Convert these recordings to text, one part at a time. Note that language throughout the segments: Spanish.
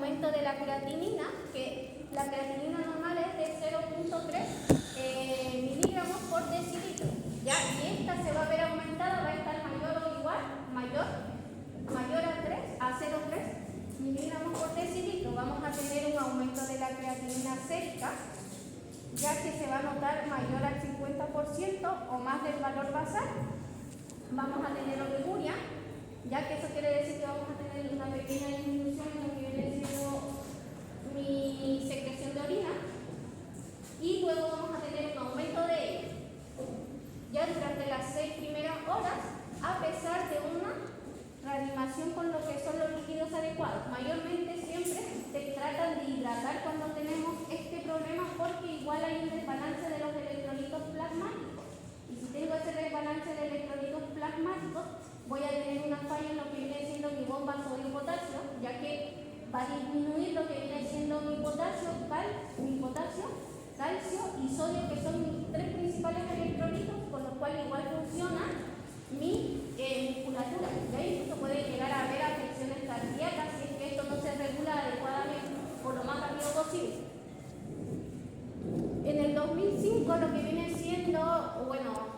aumento de la creatinina, que la creatinina normal es de 0,3 miligramos por decilitro, ¿ya? Y esta se va a ver aumentada, va a estar mayor o igual, mayor a 0,3 miligramos por decilitro. Vamos a tener un aumento de la creatinina sérica, ya que se va a notar mayor al 50% o más del valor basal. Vamos a tener oliguria, ya que eso quiere decir que vamos a tener una pequeña disminución en lo que viene siendo mi secreción de orina, y luego vamos a tener un aumento de ella ya durante las 6 primeras horas, a pesar de una reanimación con lo que son los líquidos adecuados. Mayormente siempre se tratan de hidratar cuando tenemos este problema, porque igual hay un desbalance de los electrolitos plasmáticos, y si tengo ese desbalance de electrolitos plasmáticos, voy a tener una falla en lo que viene siendo mi bomba sodio-potasio, ya que va a disminuir lo que viene siendo mi potasio, calcio y sodio, que son mis 3 principales electrolitos, con los cuales igual funciona mi musculatura. ¿Ya? Incluso puede llegar a haber afecciones cardíacas si es que esto no se regula adecuadamente por lo más rápido posible. En el 2005 lo que viene siendo,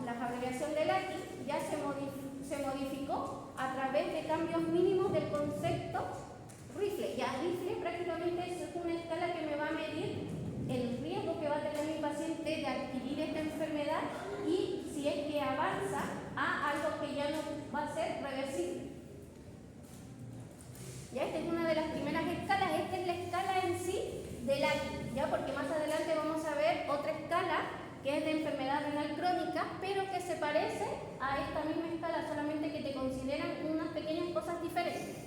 la abreviación del AQI ya se modificó a través de cambios mínimos del concepto RIFLE. Ya RIFLE prácticamente es una escala que me va a medir el riesgo que va a tener mi paciente de adquirir esta enfermedad, y si es que avanza a algo que ya no va a ser reversible. Ya esta es una de las primeras escalas. Esta es la escala en sí del AQI, ya, porque más adelante vamos a ver otra escala que es de enfermedad renal crónica, pero que se parece a esta misma escala, solamente que te consideran unas pequeñas cosas diferentes.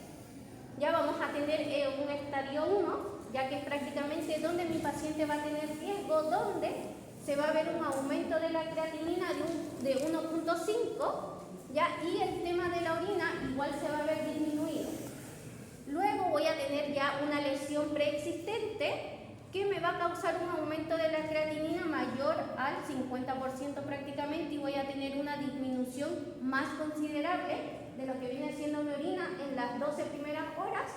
Ya vamos a tener un estadio 1, ya que es prácticamente donde mi paciente va a tener riesgo, donde se va a ver un aumento de la creatinina de 1,5, ya, y el tema de la orina igual se va a ver disminuido. Luego voy a tener ya una lesión preexistente que me va a causar un aumento de la creatinina mayor al 50% prácticamente, y voy a tener una disminución más considerable de lo que viene siendo mi orina en las 12 primeras horas,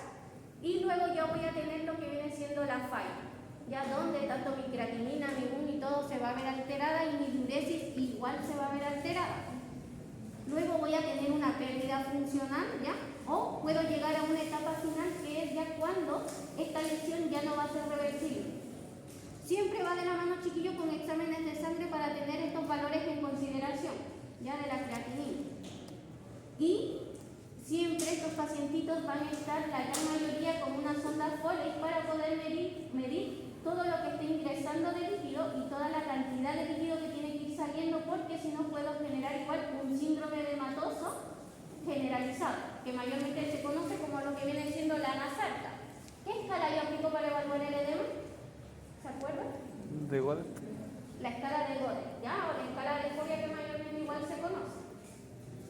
y luego ya voy a tener lo que viene siendo la falla, ya donde tanto mi creatinina, mi BUN y todo se va a ver alterada, y mi diuresis igual se va a ver alterada. Luego voy a tener una pérdida funcional, ¿ya? O puedo llegar a una etapa final, que es ya cuando esta lesión ya no va a ser reversible. Siempre va de la mano, chiquillos, con exámenes de sangre para tener estos valores en consideración, ya, de la creatinina. Y siempre estos pacientitos van a estar, la gran mayoría, con una sonda Foley para poder medir todo lo que esté ingresando de líquido y toda la cantidad de líquido que tiene que ir saliendo, porque si no puedo generar igual un síndrome edematoso generalizado, que mayormente se conoce como lo que viene siendo la Anasarta. ¿Qué escala yo aplico para evaluar el edema? ¿Se acuerdan? ¿De Goddard? La escala de Goddard, ¿ya? O la escala de Foria, que mayormente igual se conoce.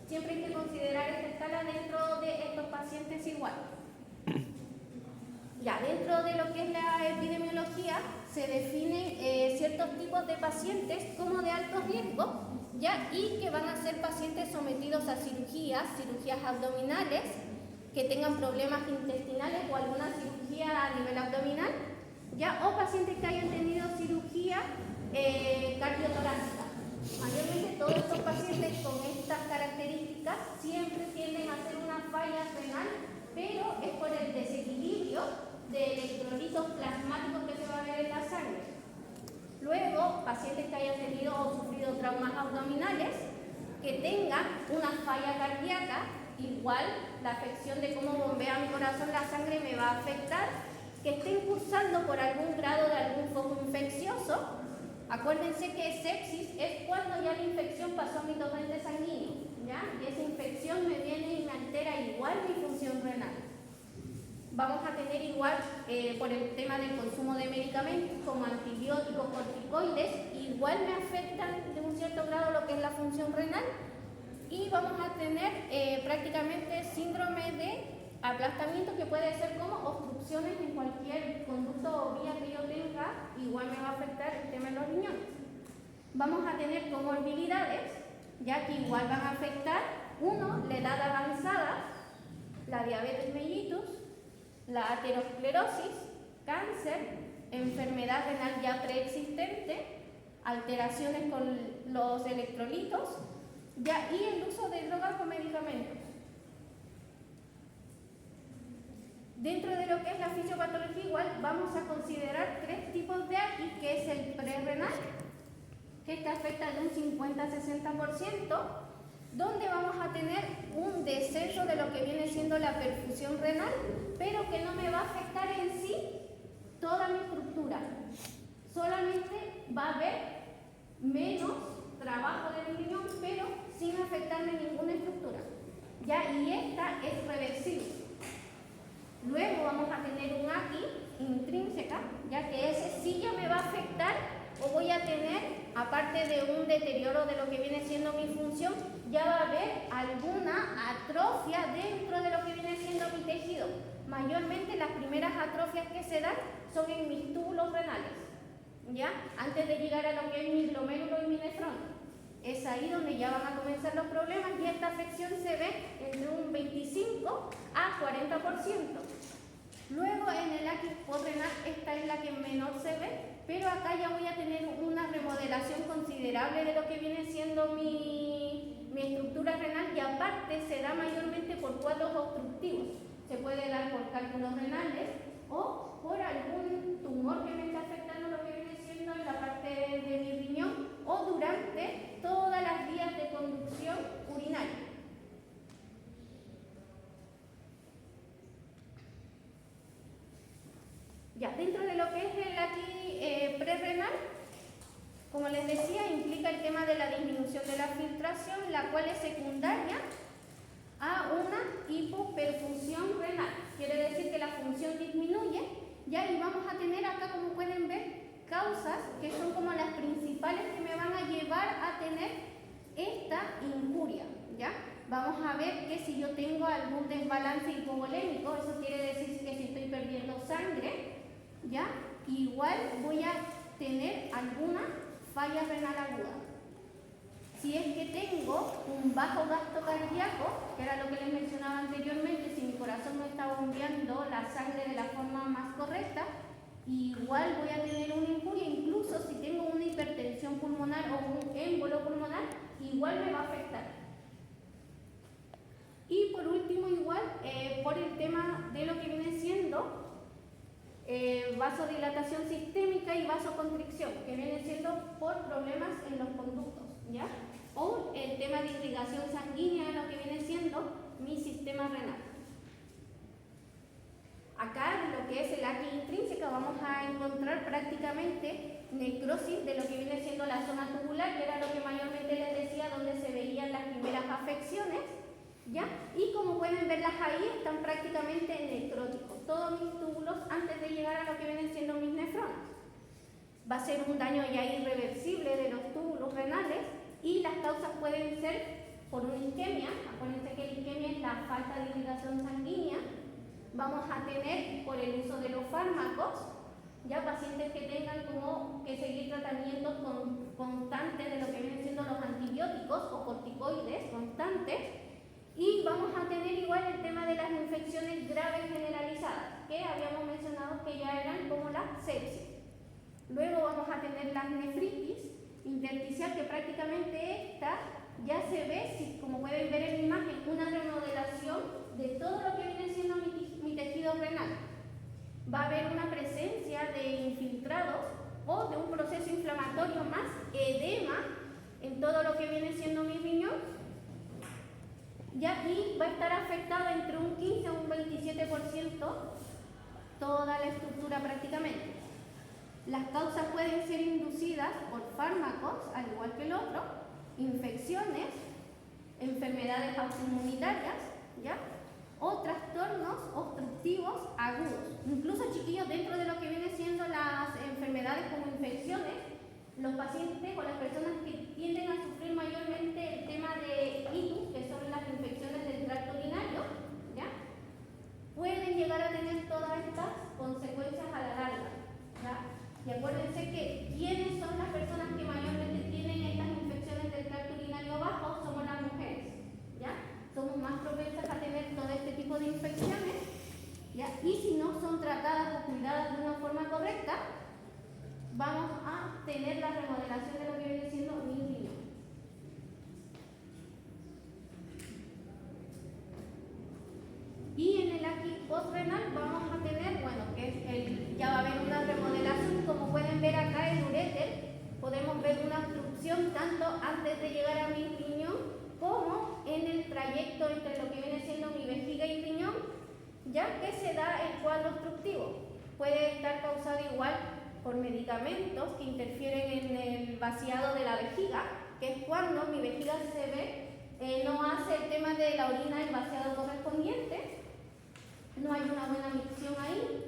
Siempre hay que considerar esta escala dentro de estos pacientes igual. Ya, dentro de lo que es la epidemiología se definen ciertos tipos de pacientes como de alto riesgo, ya, y que van a ser pacientes sometidos a cirugías abdominales, que tengan problemas intestinales o alguna cirugía a nivel abdominal, ya, o pacientes que hayan tenido cirugía cardiotorácica. Mayormente todos estos pacientes con estas características siempre tienden a hacer una falla renal, pero es por el desequilibrio de electrolitos plasmáticos que se va a ver en la sangre. Luego, pacientes que hayan tenido o sufrido traumas abdominales, que tengan una falla cardíaca, igual la afección de cómo bombea mi corazón la sangre me va a afectar, que estén cursando por algún grado de algún foco infeccioso. Acuérdense que sepsis es cuando ya la infección pasó a mi torrente sanguíneo, ¿ya? Y esa infección me viene y me altera igual mi función renal. Vamos a tener igual, por el tema del consumo de medicamentos como antibióticos, corticoides, igual me afectan de un cierto grado lo que es la función renal, y vamos a tener prácticamente síndrome de aplastamiento, que puede ser como obstrucciones en cualquier conducto o vía que yo tenga, igual me va a afectar el tema de los riñones. Vamos a tener comorbilidades, ya que igual van a afectar, uno, la edad avanzada, la diabetes mellitus, la aterosclerosis, cáncer, enfermedad renal ya preexistente, alteraciones con los electrolitos, ya, y el uso de drogas o medicamentos. Dentro de lo que es la fisiopatología igual vamos a considerar 3 tipos de AKI, que es el prerrenal, que este afecta de un 50-60%, donde vamos a tener un descenso de lo que viene siendo la perfusión renal, pero que no me va a afectar en sí toda mi estructura. Solamente va a haber menos trabajo del riñón, pero sin afectarme ninguna estructura. ¿Ya? Y esta es reversible. Luego vamos a tener un AKI intrínseca, ya que ese sí ya me va a afectar o voy a tener, aparte de un deterioro de lo que viene siendo mi función, ya va a haber alguna atrofia dentro de lo que viene siendo mi tejido. Mayormente las primeras atrofias que se dan son en mis túbulos renales, ¿ya? Antes de llegar a lo que es mi glomérulo y mi nefrón. Es ahí donde ya van a comenzar los problemas y esta afección se ve entre un 25 a 40%. Luego en el AKI podrenal, esta es la que menor se ve, pero acá ya voy a tener una remodelación considerable de lo que viene siendo mi estructura renal y aparte se da mayormente por cuadros obstructivos. Se puede dar por cálculos renales o por algún tumor que me está afectando lo que viene siendo en la parte de mi riñón o durante todas las vías de conducción urinaria. Ya, dentro de lo que es el AKI prerrenal, como les decía, implica el tema de la disminución de la filtración, la cual es secundaria a una hipoperfusión renal. Quiere decir que la función disminuye, ya, y vamos a tener acá, como pueden ver, causas que son como las principales que me van a llevar a tener esta injuria, ¿ya? Vamos a ver que si yo tengo algún desbalance hipovolémico, eso quiere decir que si estoy perdiendo sangre, ¿ya? Igual voy a tener alguna falla renal aguda. Si es que tengo un bajo gasto cardíaco, que era lo que les mencionaba anteriormente, si mi corazón no está bombeando la sangre de la forma más correcta, igual voy a tener una injuria. Incluso si tengo una hipertensión pulmonar o un émbolo pulmonar, igual me va a afectar. Y por último, igual, por el tema de lo que viene siendo vasodilatación sistémica y vasoconstricción, que viene siendo por problemas en los conductos, ¿ya? O el tema de irrigación sanguínea, lo que viene siendo mi sistema renal. Acá, en lo que es el AKI intrínseca, vamos a encontrar prácticamente necrosis de lo que viene siendo la zona tubular, que era lo que mayormente les decía, donde se veían las primeras afecciones, ¿ya? Y como pueden verlas ahí, están prácticamente necróticos, todos mis túbulos antes de llegar a lo que vienen siendo mis nefronas. Va a ser un daño ya irreversible de los túbulos renales y las causas pueden ser por una isquemia. Acuérdense que la isquemia es la falta de irrigación sanguínea. Vamos a tener por el uso de los fármacos, ya pacientes que tengan como que seguir tratamientos constantes de lo que vienen siendo los antibióticos o corticoides constantes. Y vamos a tener igual el tema de las infecciones graves generalizadas, que habíamos mencionado que ya eran como la sepsis. Luego vamos a tener las nefritis intersticial, que prácticamente esta ya se ve, como pueden ver en la imagen, una remodelación de todo lo que viene siendo mi tejido renal. Va a haber una presencia de infiltrados o de un proceso inflamatorio más, edema en todo lo que viene siendo mi riñón. Ya, y va a estar afectado entre un 15 a un 27% toda la estructura prácticamente. Las causas pueden ser inducidas por fármacos, al igual que el otro, infecciones, enfermedades autoinmunitarias, ¿ya? O trastornos obstructivos agudos. Incluso, chiquillos, dentro de lo que viene siendo las enfermedades como infecciones, los pacientes o las personas que tienden a sufrir mayormente el tema de ITU, que son las infecciones del tracto urinario, ¿ya? Pueden llegar a tener todas estas consecuencias a la larga, ¿ya? Y acuérdense que ¿quiénes son las personas que mayormente tienen estas infecciones del tracto urinario bajo? Somos las mujeres, ¿ya? Somos más propensas a tener todo este tipo de infecciones, ¿ya? Y si no no son tratadas o cuidadas de una forma correcta, vamos a tener la remodelación de lo que viene siendo mi riñón. Y en el aquí postrenal vamos a tener, bueno, que ya va a haber una remodelación. Como pueden ver acá en el uréter, podemos ver una obstrucción tanto antes de llegar a mi riñón como en el trayecto entre lo que viene siendo mi vejiga y riñón, ya que se da el cuadro obstructivo. Puede estar causado igual por medicamentos que interfieren en el vaciado de la vejiga, que es cuando mi vejiga se ve, no hace el tema de la orina el vaciado correspondiente, no hay una buena micción ahí.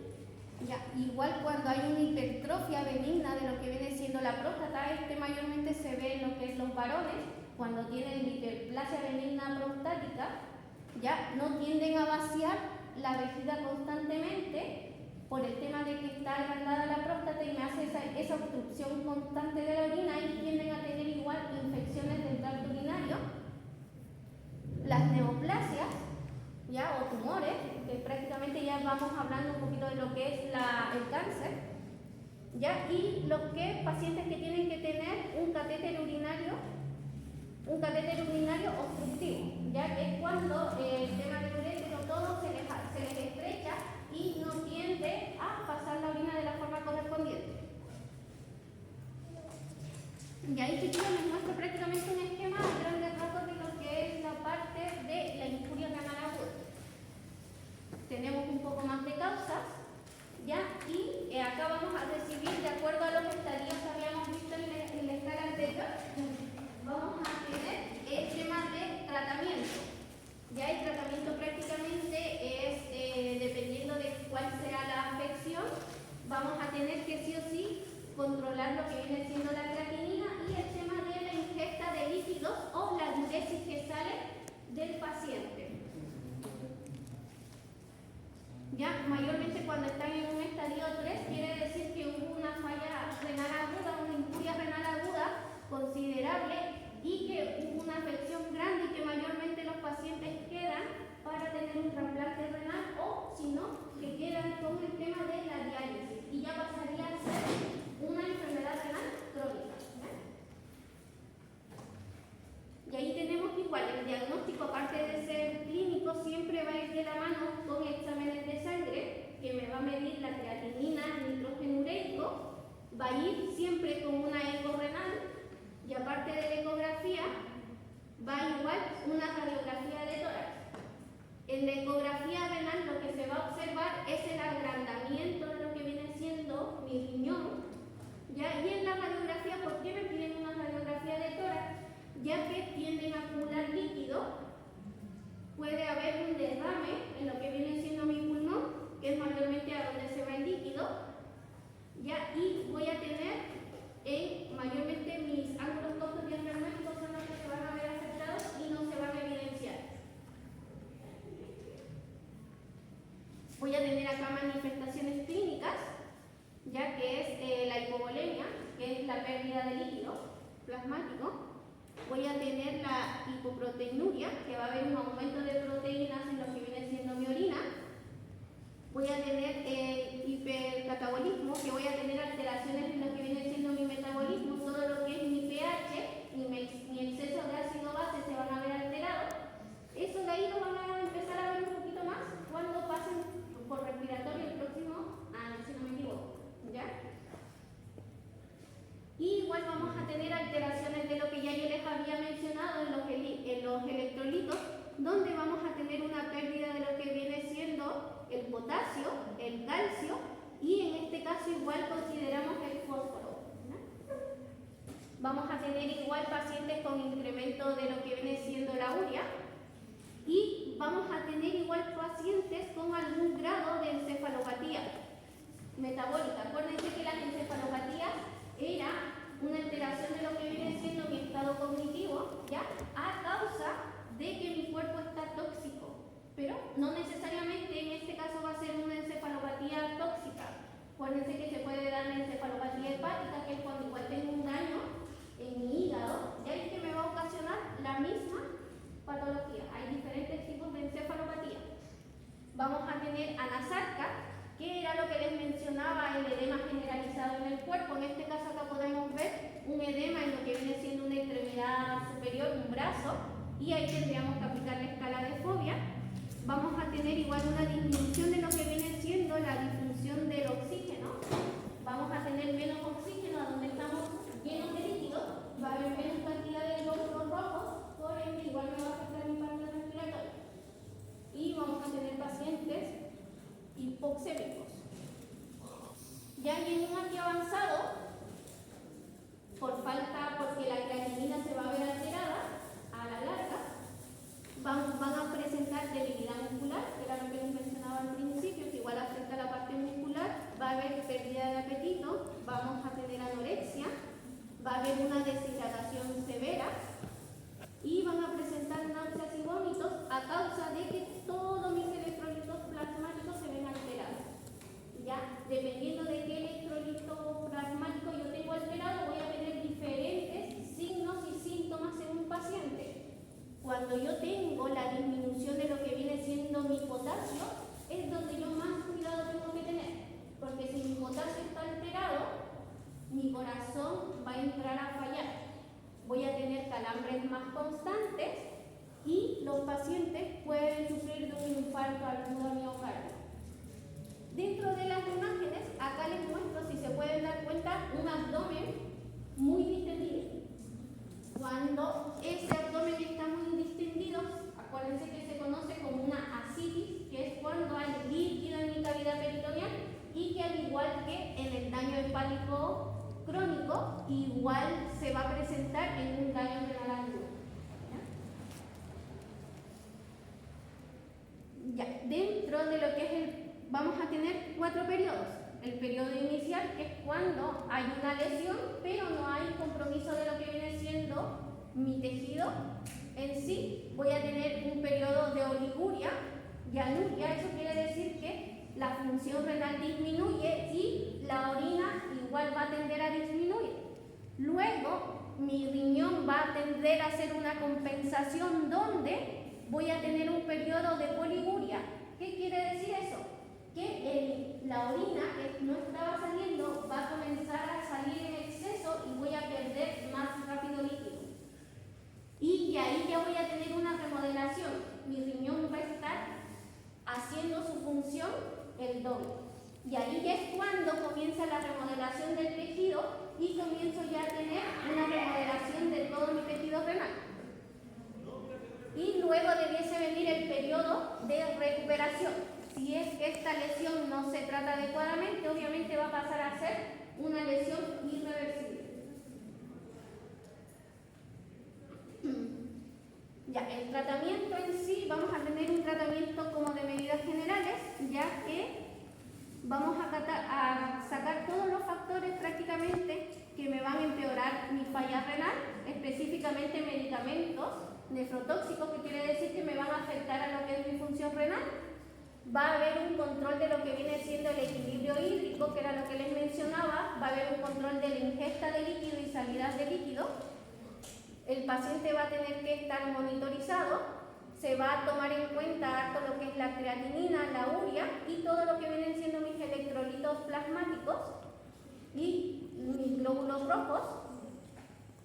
Ya, igual cuando hay una hipertrofia benigna de lo que viene siendo la próstata, mayormente se ve en lo que es los varones, cuando tienen hiperplasia benigna prostática, ya no tienden a vaciar la vejiga constantemente por el tema de que está agrandada la próstata y me hace esa obstrucción constante de la orina, y tienden a tener igual infecciones del tracto urinario. Las neoplasias, ya, o tumores, que prácticamente ya vamos hablando un poquito de lo que es el cáncer, ya, y los pacientes que tienen que tener un catéter urinario obstructivo, ya que es cuando el tema del urétero todo se les estrecha y no tiende a pasar la orina de la forma correspondiente. Y ahí, chiquillos, les muestro prácticamente un esquema a grandes rasgos de lo que es la parte de la injuria renal aguda. Tenemos un poco más de causas, ¿ya? Y acá vamos a recibir, de acuerdo a los estadios que habíamos visto en la escala anterior, vamos a tener el tema de tratamiento. Ya el tratamiento prácticamente es, dependiendo de cuál sea la afección, vamos a tener que sí o sí controlar lo que viene siendo la creatinina y el tema de la ingesta de líquidos o la diuresis que sale del paciente. Ya, mayormente cuando están en un estadio 3 quiere decir que hubo una falla renal aguda, una injuria renal aguda considerable y que hubo una afección grande y que mayormente los pacientes quedan para tener un trasplante renal, o si no, que quedan con el tema de la diálisis y ya pasaría a ser una enfermedad renal crónica. Y ahí tenemos que igual el diagnóstico, aparte de ser clínico, siempre va a ir de la mano con exámenes de sangre que me va a medir la creatinina, el nitrógeno ureico, va a ir siempre con una eco renal, y aparte de la ecografía va igual una radiografía de tórax. En la ecografía renal lo que se va a observar es el agrandamiento de lo que viene siendo mi riñón, ¿ya? Y en la radiografía, ¿por qué me piden una radiografía de tórax? Ya que tienden a acumular líquido, puede haber un derrame en lo que viene siendo mi pulmón, que es mayormente a donde se va el líquido, ya, y voy a tener mayormente mis ángulos costos diafragmáticos son los que se van a ver afectados y no se van a evidenciar. Voy a tener acá manifestaciones clínicas, ya que es la hipovolemia, que es la pérdida de líquido plasmático. Voy a tener la hipoproteinuria, que va a haber un aumento de proteínas en lo que viene siendo mi orina. Voy a tener el hipercatabolismo, que voy a tener alteraciones en lo que viene siendo mi metabolismo, todo lo que es mi pH, mi exceso de ácido base se van a ver alterados. Eso de ahí lo van a empezar a ver un poquito más cuando pasen por respiratorio el próximo año, si no me equivoco, ¿ya? Y igual vamos a tener alteraciones de lo que ya yo les había mencionado en los electrolitos, donde vamos a tener una pérdida de lo que viene siendo el potasio, el calcio, y en este caso igual consideramos el fósforo, ¿no? Vamos a tener igual pacientes con incremento de lo que viene siendo la urea, y vamos a tener igual pacientes con algún grado de encefalopatía metabólica. Acuérdense que las encefalopatías era una alteración de lo que viene siendo mi estado cognitivo, ¿ya? A causa de que mi cuerpo está tóxico, pero no necesariamente en este caso va a ser una encefalopatía tóxica. Acuérdense que se puede dar la encefalopatía hepática, que es cuando igual tengo un daño en mi hígado, ya es que me va a ocasionar la misma patología. Hay diferentes tipos de encefalopatía. Vamos a tener anasarquia, del cuerpo. En este caso acá podemos ver un edema en lo que viene siendo una extremidad superior, un brazo, y ahí tendríamos que aplicar la escala de fobia. Vamos a tener igual una disminución de lo que viene siendo la disfunción del oxígeno. Vamos a tener menos oxígeno a donde estamos llenos de líquido, va a haber menos cantidad de glóbulos rojos, por ende igual me va a afectar mi parte respiratoria. Y vamos a tener pacientes hipoxémicos. Ya en un antiavanzado, por falta, porque la creatinina se va a ver alterada a la larga, van a presentar debilidad muscular, que era lo que les mencionaba al principio, que igual afecta a la parte muscular, va a haber pérdida de apetito, vamos a tener anorexia, va a haber una deshidratación severa y van a presentar náuseas y vómitos a causa de que todos mis electrolitos plasmáticos se ven alterados. Ya, dependiendo de qué electrolito plasmático yo tengo alterado, voy a tener diferentes signos y síntomas en un paciente. Cuando yo tengo la disminución de lo que viene siendo mi potasio, es donde yo más cuidado tengo que tener, porque si mi potasio está alterado, mi corazón va a entrar a fallar. Voy a tener calambres más constantes y los pacientes pueden sufrir de un infarto agudo miocardio. Dentro de las imágenes, acá les muestro, si se pueden dar cuenta, un abdomen muy distendido. Cuando ese abdomen está muy distendido, acuérdense que se conoce como una ascitis, que es cuando hay líquido en mi cavidad peritoneal y que al igual que en el daño hepático crónico, igual se va a presentar en un daño renal agudo. Ya, dentro de lo que es vamos a tener 4 periodos. El periodo inicial, que es cuando hay una lesión, pero no hay compromiso de lo que viene siendo mi tejido en sí. Voy a tener un periodo de oliguria y anuria, eso quiere decir que la función renal disminuye y la orina igual va a tender a disminuir. Luego, mi riñón va a tender a hacer una compensación donde voy a tener un periodo de poliguria. ¿Qué quiere decir eso? Que la orina que no estaba saliendo va a comenzar a salir en exceso y voy a perder más rápido líquido. Y ahí ya voy a tener una remodelación. Mi riñón va a estar haciendo su función el doble. Y ahí ya es cuando comienza la remodelación del tejido y comienzo ya a tener una remodelación de todo mi tejido renal. Y luego debiese venir el periodo de recuperación. Si es que esta lesión no se trata adecuadamente, obviamente va a pasar a ser una lesión irreversible. Ya, el tratamiento en sí, vamos a tener un tratamiento como de medidas generales, ya que vamos a sacar todos los factores prácticamente que me van a empeorar mi falla renal, específicamente medicamentos nefrotóxicos, que quiere decir que me van a afectar a lo que es mi función renal. Va a haber un control de lo que viene siendo el equilibrio hídrico, que era lo que les mencionaba. Va a haber un control de la ingesta de líquido y salidas de líquido. El paciente va a tener que estar monitorizado. Se va a tomar en cuenta harto lo que es la creatinina, la urea y todo lo que vienen siendo mis electrolitos plasmáticos y mis glóbulos rojos.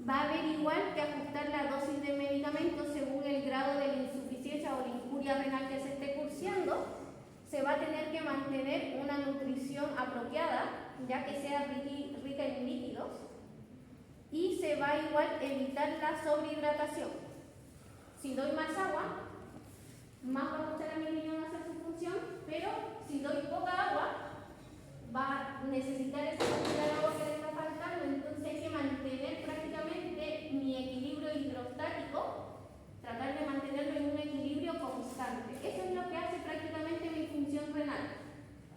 Va a haber igual que ajustar la dosis de medicamentos según el grado de la insuficiencia o la injuria renal que se esté cursiendo. Se va a tener que mantener una nutrición apropiada, ya que sea rica en líquidos, y se va a igual evitar la sobrehidratación. Si doy más agua, más va a costar a mi riñón hacer su función, pero si doy poca agua, va a necesitar esa cantidad de agua que le está faltando, entonces hay que mantener prácticamente mi equilibrio hidrostático, tratar de mantenerlo en un equilibrio constante. Eso es lo que hace prácticamente mi función renal.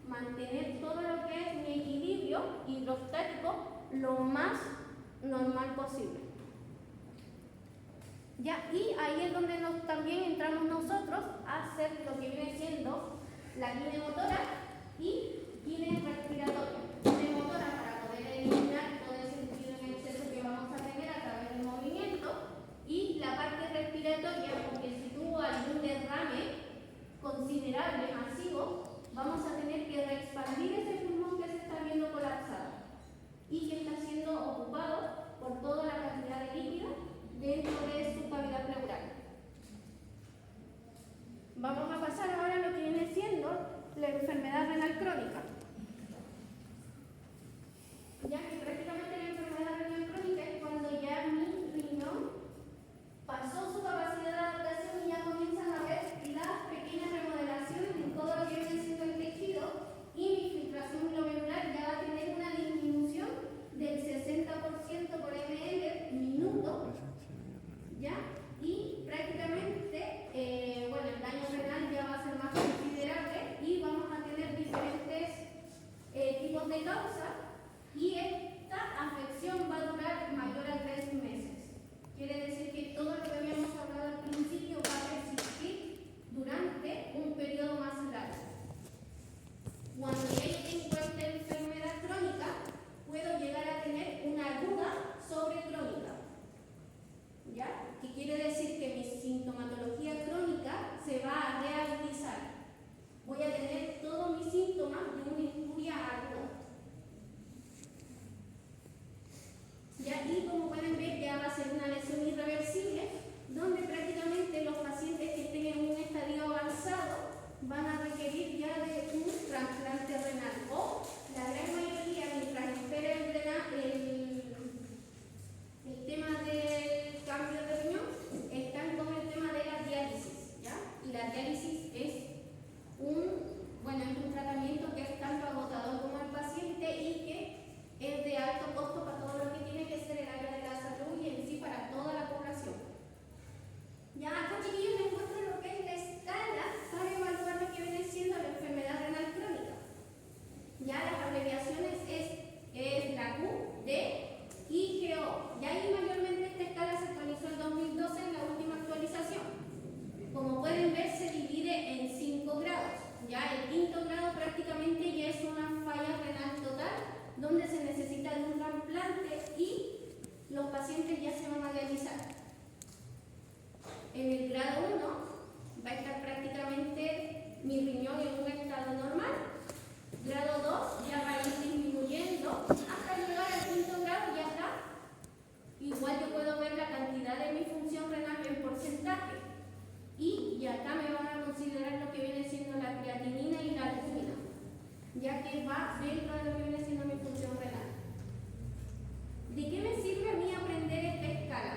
Mantener todo lo que es mi equilibrio hidrostático lo más normal posible. Ya, y ahí es donde también entramos nosotros a hacer lo que viene siendo la kinemotora y kinerespiratoria. Kinemotora para poder eliminar todo ese líquido en exceso que vamos a tener a través del movimiento, y la parte respiratoria, porque si tuvo algún derrame considerable, masivo, vamos a tener que reexpandir ese pulmón que se está viendo colapsado. tenemos de causa, y esta afección va a durar mayor a 3 meses. Quiere decir que todo lo que habíamos hablado al principio va a persistir durante un periodo más largo. Cuando ya yo tengo esta enfermedad crónica, puedo llegar a tener una aguda sobre crónica. ¿Ya? Que quiere decir que mi sintomatología crónica se va a reagudizar. Voy a tener todos mis síntomas de una injuria aguda. ¿Ya? Y como pueden ver, ya va a ser una lesión irreversible, donde prácticamente los pacientes que estén en un estadio avanzado van a requerir ya de un trasplante renal, o la gran mayoría, mientras espera el tema del cambio de riñón, están con el tema de la diálisis, ¿ya? Y la diálisis es un tratamiento que es tanto agotador como el paciente y que es de alto costo para todo lo que tiene que ser el área de la salud y en sí para toda la población. Ya acá, chiquillos, les muestro lo que es la escala para evaluar lo que viene siendo la enfermedad renal crónica. Ya las abreviaciones es la Q, D y GO. Y ahí mayormente esta escala se actualizó en 2012 en la última actualización. Como pueden ver, se divide en 5 grados. Ya el quinto grado prácticamente ya es una falla renal total, donde se necesita de un trasplante y los pacientes ya se van a dializar. En el grado 1 va a estar prácticamente mi riñón en un estado normal. Grado 2 ya va a ir disminuyendo hasta llegar al quinto grado, ya está. Igual yo puedo ver la cantidad de mi función renal en porcentaje. Y acá me van a considerar lo que viene siendo la creatinina y la albúmina, ya que va dentro de lo que viene siendo mi función renal. ¿De qué me sirve a mí aprender esta escala?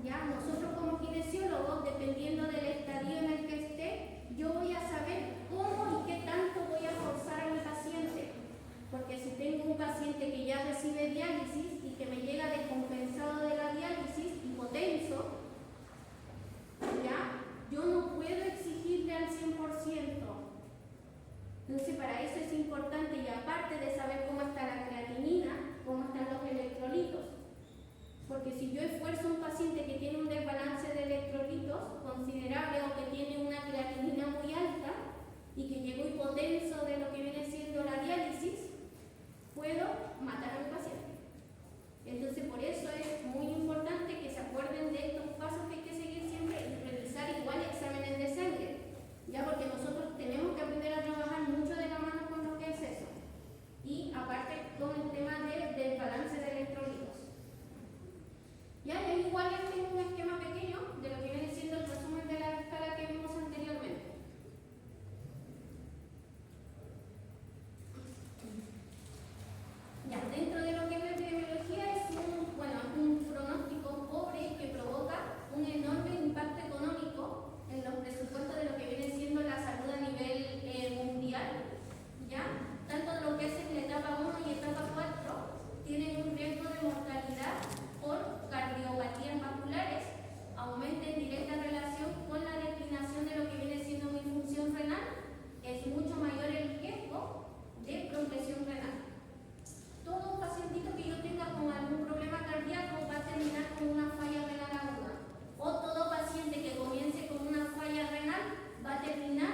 Ya, nosotros como kinesiólogos, dependiendo del estadio en el que esté, yo voy a saber cómo y qué tanto voy a forzar a mi paciente. Porque si tengo un paciente que ya recibe diálisis y que me llega descompensado de la diálisis, hipotenso, ya, yo no puedo exigirle al 100%. Entonces, para eso es importante, y aparte de saber cómo está la creatinina, cómo están los electrolitos. Porque si yo esfuerzo a un paciente que tiene un desbalance de electrolitos considerable o que tiene una creatinina muy alta y que llegó hipotenso de lo que viene siendo la diálisis, puedo matar a mi paciente. Entonces, por eso es muy importante que se acuerden de estos pasos que hay que seguir siempre y realizar igual exámenes de sangre, ya, porque nosotros tenemos que aprender a trabajar mucho de la mano con lo que es eso, y aparte con el tema del desbalance de electrolitos. Ya, y igual les tengo un esquema pequeño de lo que viene siendo el resumen de la escala que vimos anteriormente. Ya, dentro de lo que es la epidemiología es un pronóstico pobre que provoca un enorme impacto económico en los presupuestos de lo que viene siendo la salud a nivel mundial. Ya, tanto lo que es en la etapa 1 y etapa 4 tienen un riesgo de mortalidad por cardiopatías vasculares, aumenta en directa relación con la declinación de lo que viene siendo mi función renal, es mucho mayor el riesgo de progresión renal. Todo un pacientito que yo tenga con algún problema cardíaco va a terminar con una falla renal aguda, o todo paciente que comience con una falla renal va a terminar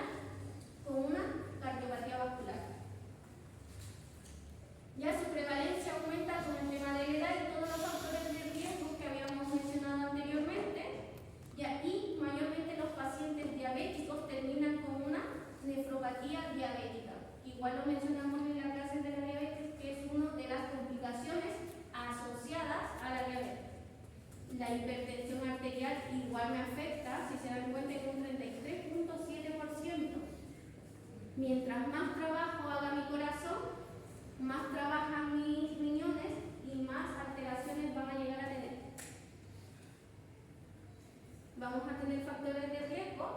con una cardiopatía vascular. Ya su prevalencia aumenta con el tema de la edad y todos los factores de riesgo que habíamos mencionado anteriormente, y mayormente los pacientes diabéticos terminan con una nefropatía diabética. Igual lo mencionamos en la clase de la diabetes, que es una de las complicaciones asociadas a la diabetes. La hipertensión arterial igual me afecta, si se dan cuenta, es un 33.7%. Mientras más trabajo haga mi corazón, más trabajan mis riñones y más alteraciones van a llegar a tener. Vamos a tener factores de riesgo,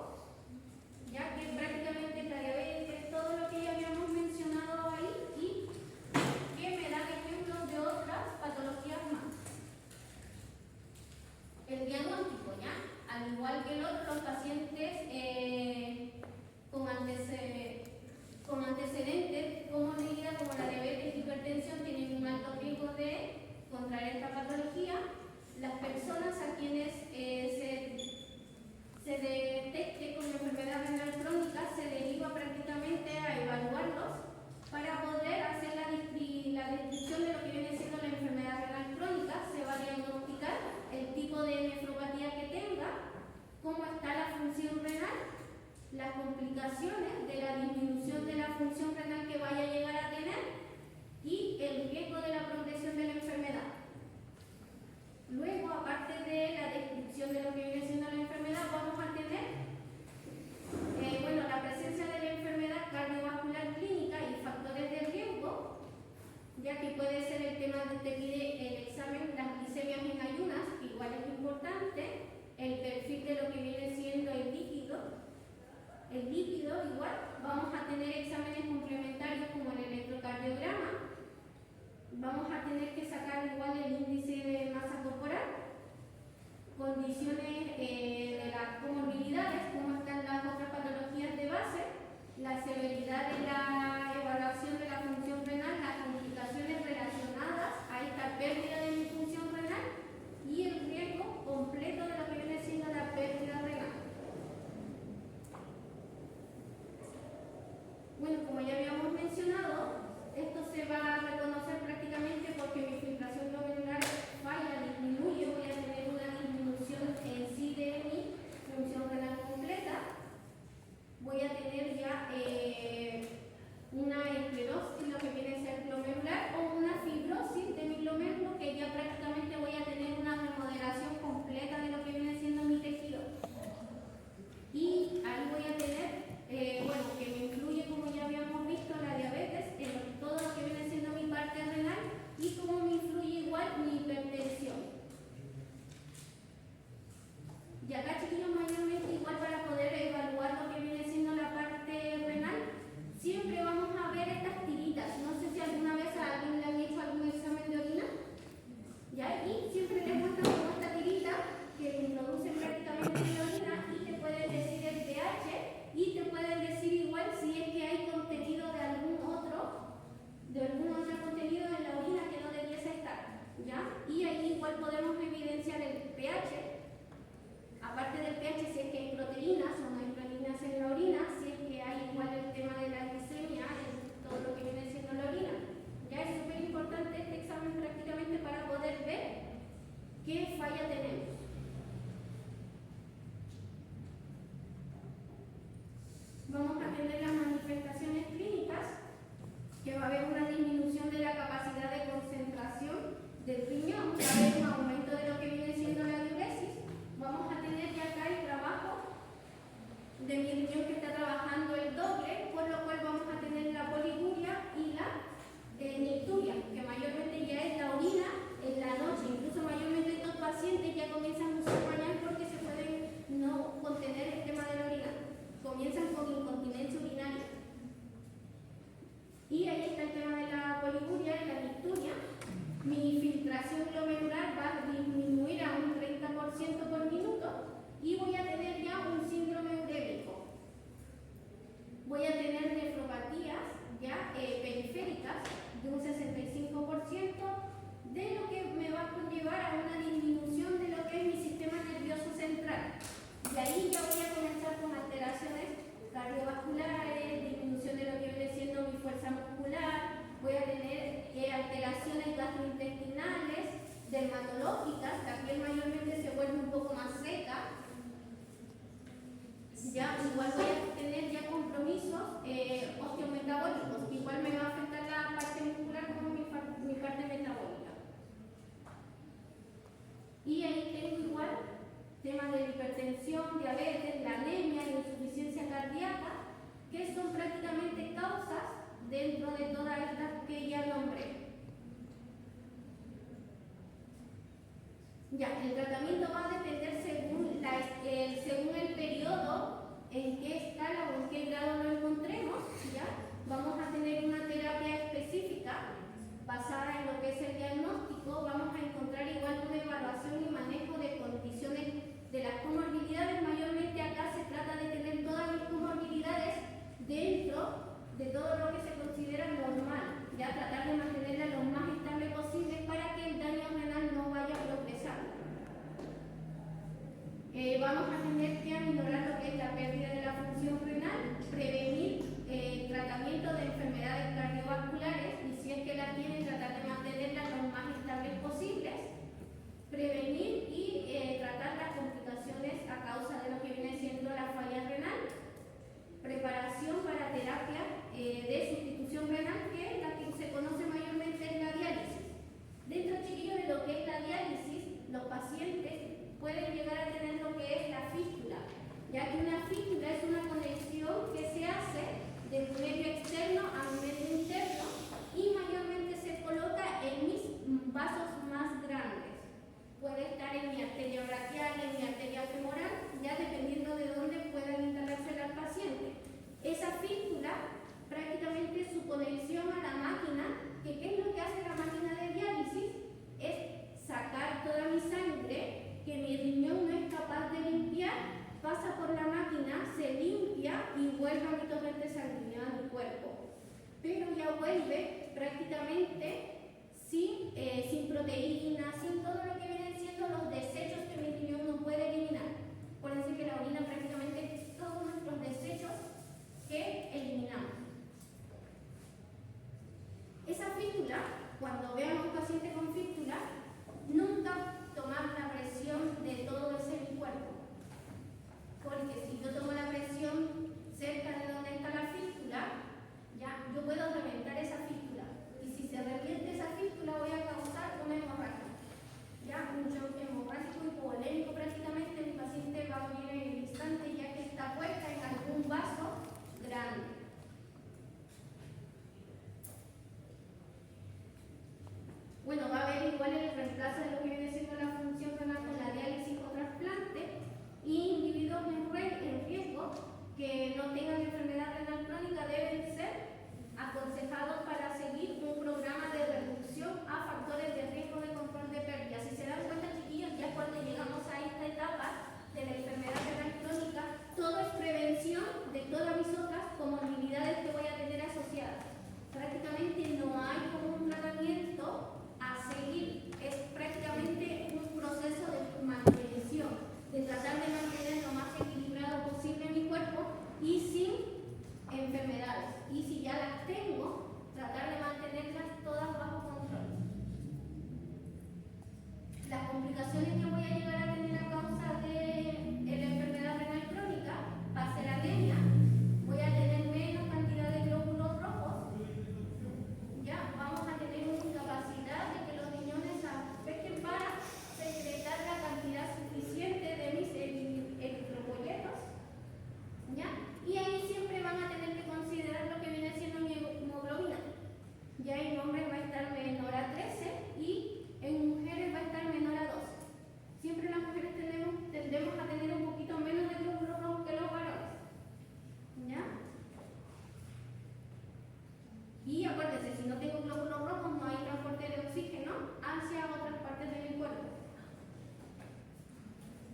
ya que prácticamente la diabetes, todo lo que ya habíamos mencionado ahí, y que me dan ejemplos de otras patologías más. El diagnóstico, ¿ya? Al igual que el otro, los pacientes con antecedentes como medida como las personas a quienes se detecte con enfermedad renal crónica se deriva prácticamente a evaluarlos para poder hacer la descripción de lo que viene siendo la enfermedad renal crónica. Se va a diagnosticar el tipo de nefropatía que tenga, cómo está la función renal, las complicaciones de la disminución de la función renal que vaya a llegar a tener y el riesgo de la progresión de la enfermedad. Luego, aparte de la descripción de lo que viene siendo la enfermedad, vamos a tener la presencia de la enfermedad cardiovascular clínica y factores de riesgo, ya que puede ser el tema que te pide el examen, las glicemias en ayunas, igual es importante, el perfil de lo que viene siendo el lípido igual, vamos a tener exámenes complementarios como el electrocardiograma, vamos a tener que sacar igual el índice de masa corporal, condiciones de las comorbilidades, cómo están las otras patologías de base, la severidad de la evaluación de la función renal, las complicaciones relacionadas a esta pérdida de mi función renal y el riesgo completo de lo que viene siendo la pérdida renal. Bueno, como ya habíamos mencionado, esto se va a reconocer prácticamente porque mi filtración glomerular falla, disminuye, voy a tener una disminución en sí de mi función renal completa, voy a tener ya una esclerosis, lo que viene a ser glomerular, o una fibrosis de mi glomérulo, que ya prácticamente voy a tener una remodelación completa de lo que viene siendo mi tejido. Y ahí voy a tener, que me incluye, como ya habíamos visto, la diabetes, todo lo que viene siendo mi parte renal y como mi prácticamente sin proteínas, sin todo lo que vienen siendo los desechos que mi riñón no puede eliminar. Acuérdense que la orina prácticamente es todos nuestros desechos que eliminamos. Esa fístula, cuando vean a un paciente con fístula, nunca tomar la presión de todo ese cuerpo. Porque si yo tomo la presión cerca de donde está la fístula, ya yo puedo reventar esa fístula. Y si se reviente esa fístula, voy a causar una hemorragia. Ya un shock hemorrágico y polémico prácticamente, mi paciente va a morir en el instante ya que está puesta en algún vaso grande. Bueno, va a haber igual el reemplazo de lo que viene siendo la función renal con la diálisis o trasplante, y individuos en riesgo que no tengan enfermedad renal crónica deben ser aconsejados para seguir un programa de reducción a factores de riesgo de control de pérdida. Si se dan cuenta, chiquillos, ya cuando llegamos a esta etapa de la enfermedad renal crónica, todo es prevención de todas mis otras comorbilidades que voy a tener asociadas. Prácticamente no hay como un tratamiento a seguir, es prácticamente un proceso de mantención, de tratar de mantener lo más equilibrado posible mi cuerpo y sin enfermedades. Y si ya las tengo, tratar de mantenerlas todas bajo control. Las complicaciones que voy a llegar a tener a causa de la enfermedad renal crónica va a ser anemia, voy a tener menos cantidad de glóbulos rojos, ya vamos a tener una incapacidad de que los riñones afecten para secretar la cantidad suficiente de mis eritropoyetos, ¿ya? Y ahí siempre van a tener que considerar lo que viene siendo mi hemoglobina. Ya en hombres va a estar menor a 13 y en mujeres va a estar menor a 12. Siempre las mujeres tendemos a tener un poquito menos de glóbulos rojos que los varones, ¿ya? Y acuérdense, si no tengo glóbulos rojos no hay transporte de oxígeno hacia otras partes de mi cuerpo.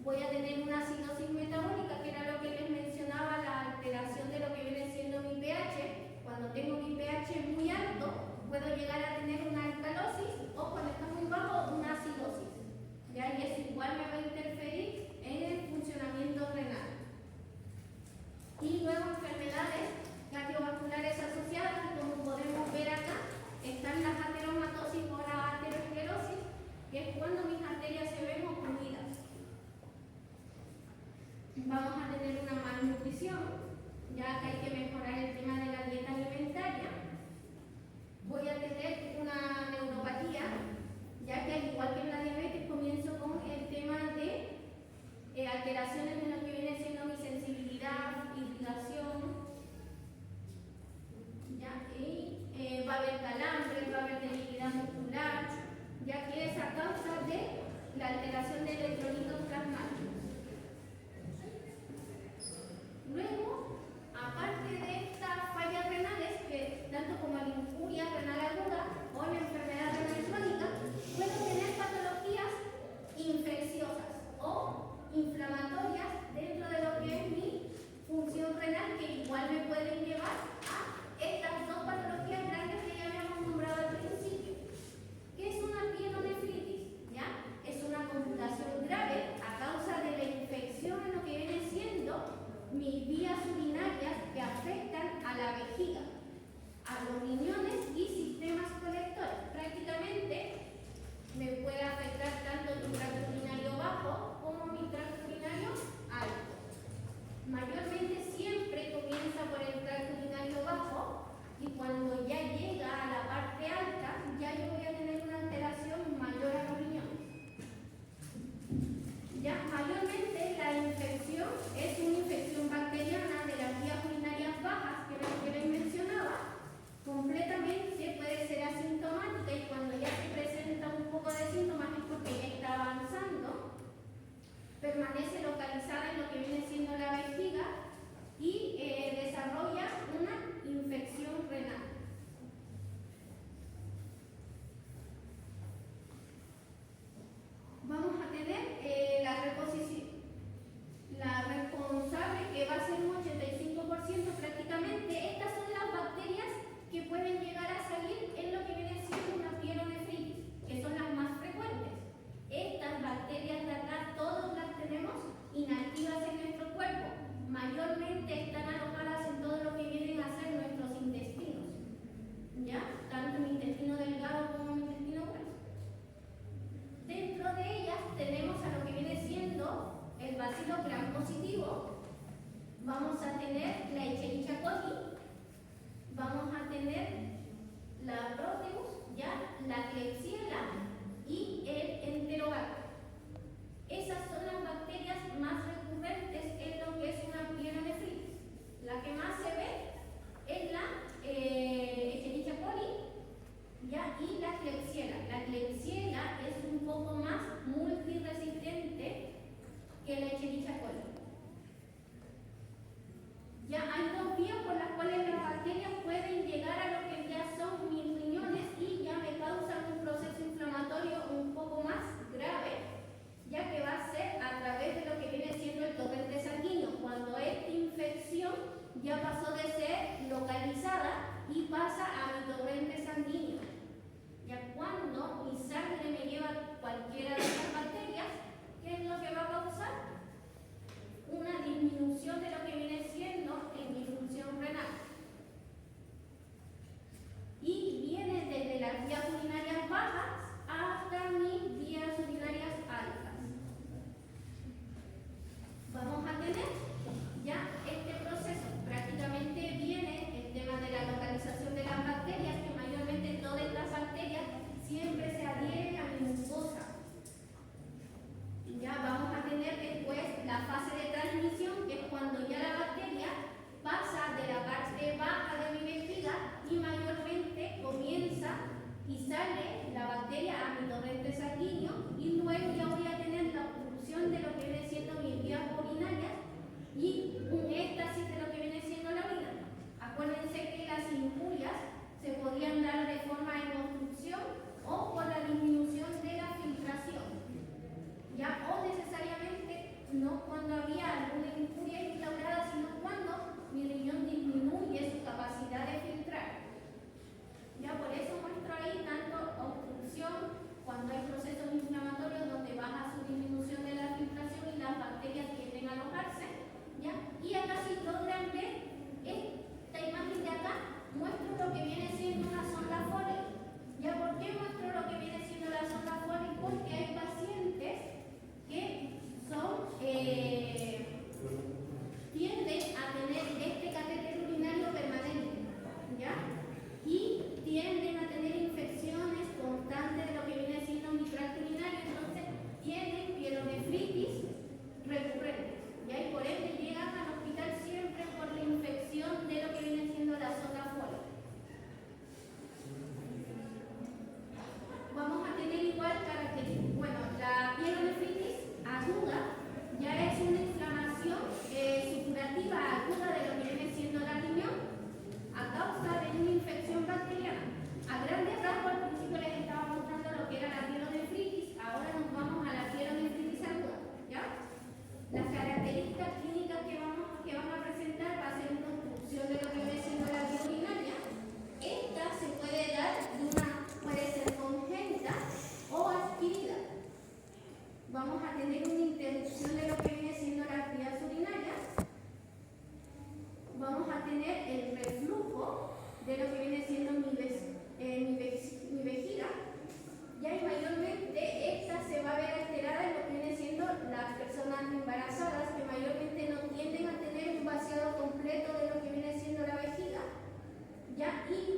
Voy a tener una acidosis metabólica, que era lo que les mencionaba, la alteración de lo que viene siendo mi pH. Cuando tengo mi pH muy alto, puedo llegar a tener una alcalosis o cuando está muy bajo, una acidosis. ¿Ya? Y eso igual me va a interferir en el funcionamiento renal. Y luego enfermedades cardiovasculares asociadas, que como podemos ver acá, están las ateromatosis o la aterosclerosis, que es cuando mis arterias se ven oprimidas. Vamos a tener una malnutrición, ya que hay que mejorar el tema de la dieta alimentaria. Voy a tener una neuropatía, ya que al igual que en la diabetes comienzo con el tema de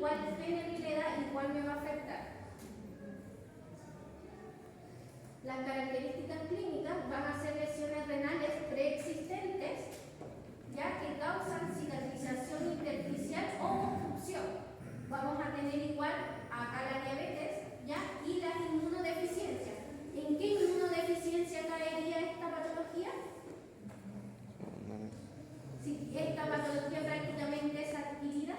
cuál género y la edad y cuál me va a afectar. Las características clínicas van a ser lesiones renales preexistentes, ya que causan cicatrización intersticial o obstrucción. Vamos a tener igual acá la diabetes, ¿ya? Y las inmunodeficiencias. ¿En qué inmunodeficiencia caería esta patología? Si esta patología prácticamente es adquirida.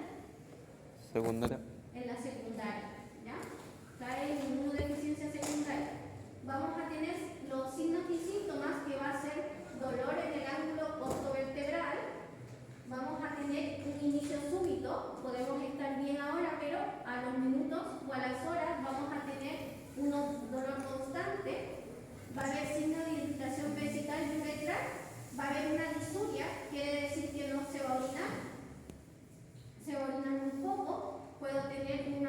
Secundaria. En la secundaria, ¿ya? Cae en inmunodeficiencia secundaria. Vamos a tener los signos y síntomas que va a ser dolor en el ángulo costovertebral. Vamos a tener un inicio súbito, podemos estar bien ahora, pero a los minutos o a las horas vamos a tener un dolor constante. Va a haber signos de irritación vesical y uretral. Va a haber una disuria, quiere decir que no se va a orinar. Se va a orinar muy poco. Puedo tener un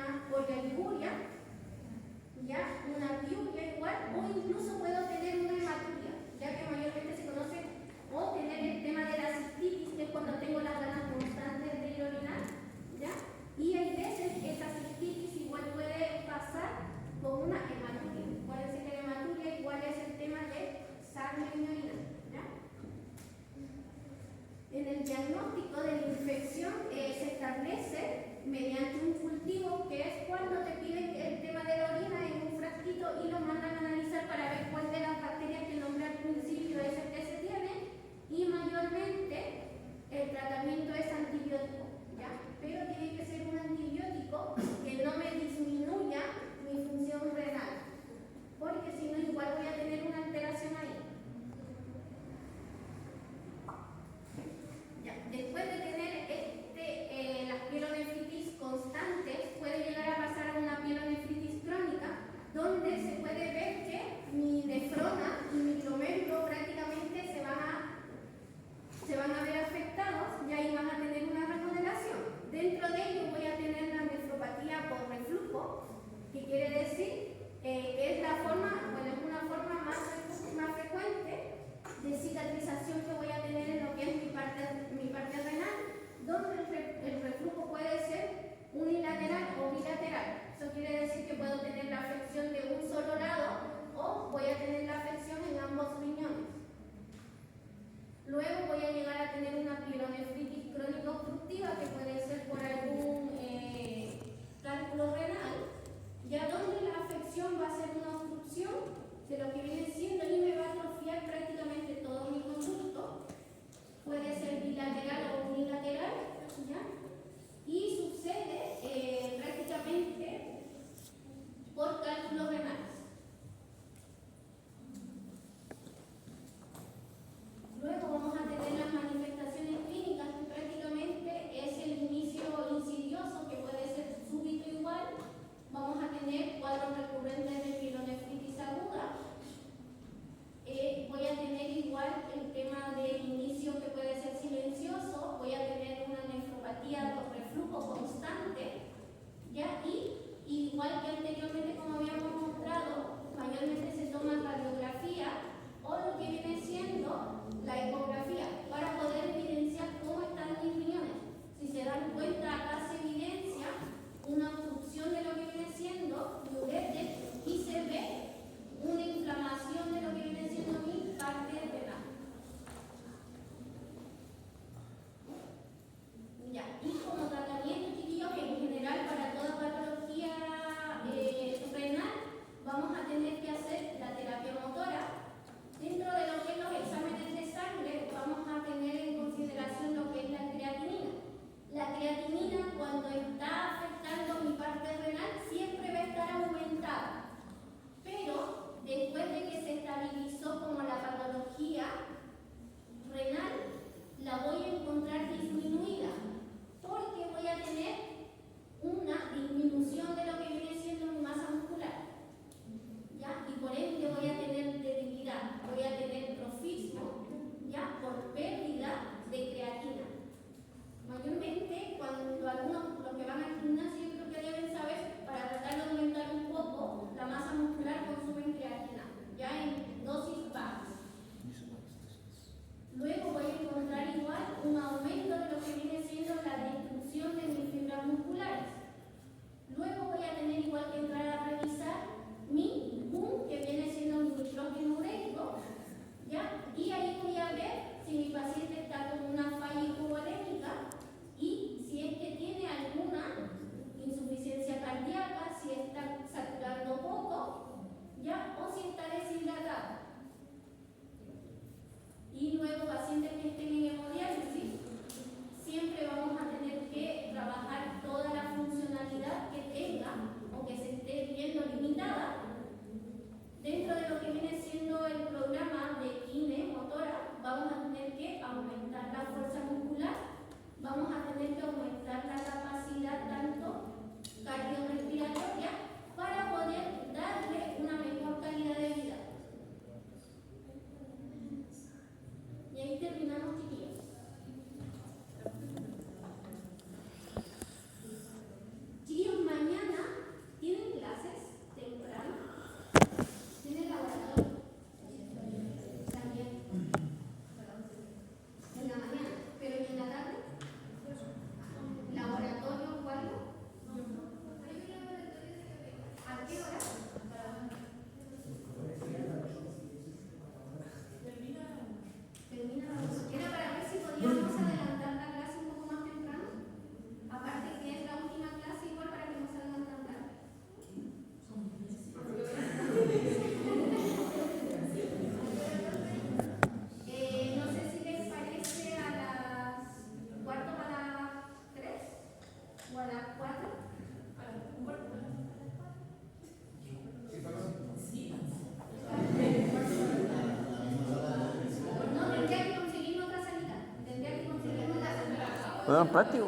¿Podemos práctico?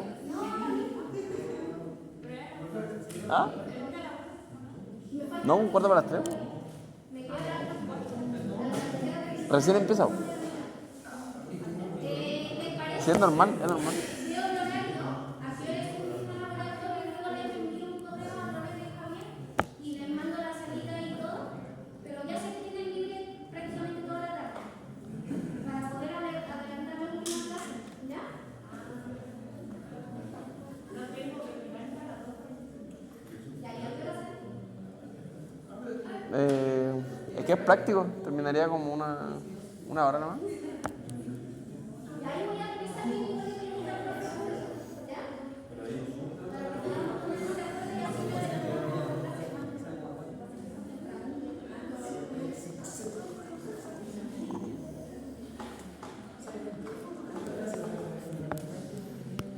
¿Ah? No, un cuarto para las 3. Recién empieza. Sí, es normal, es normal. Y les mando la salida y todo, pero ya sé que tienen libre prácticamente toda la tarde para poder adelantar la última clase, ¿ya? Es que es práctico, terminaría como una hora nomás.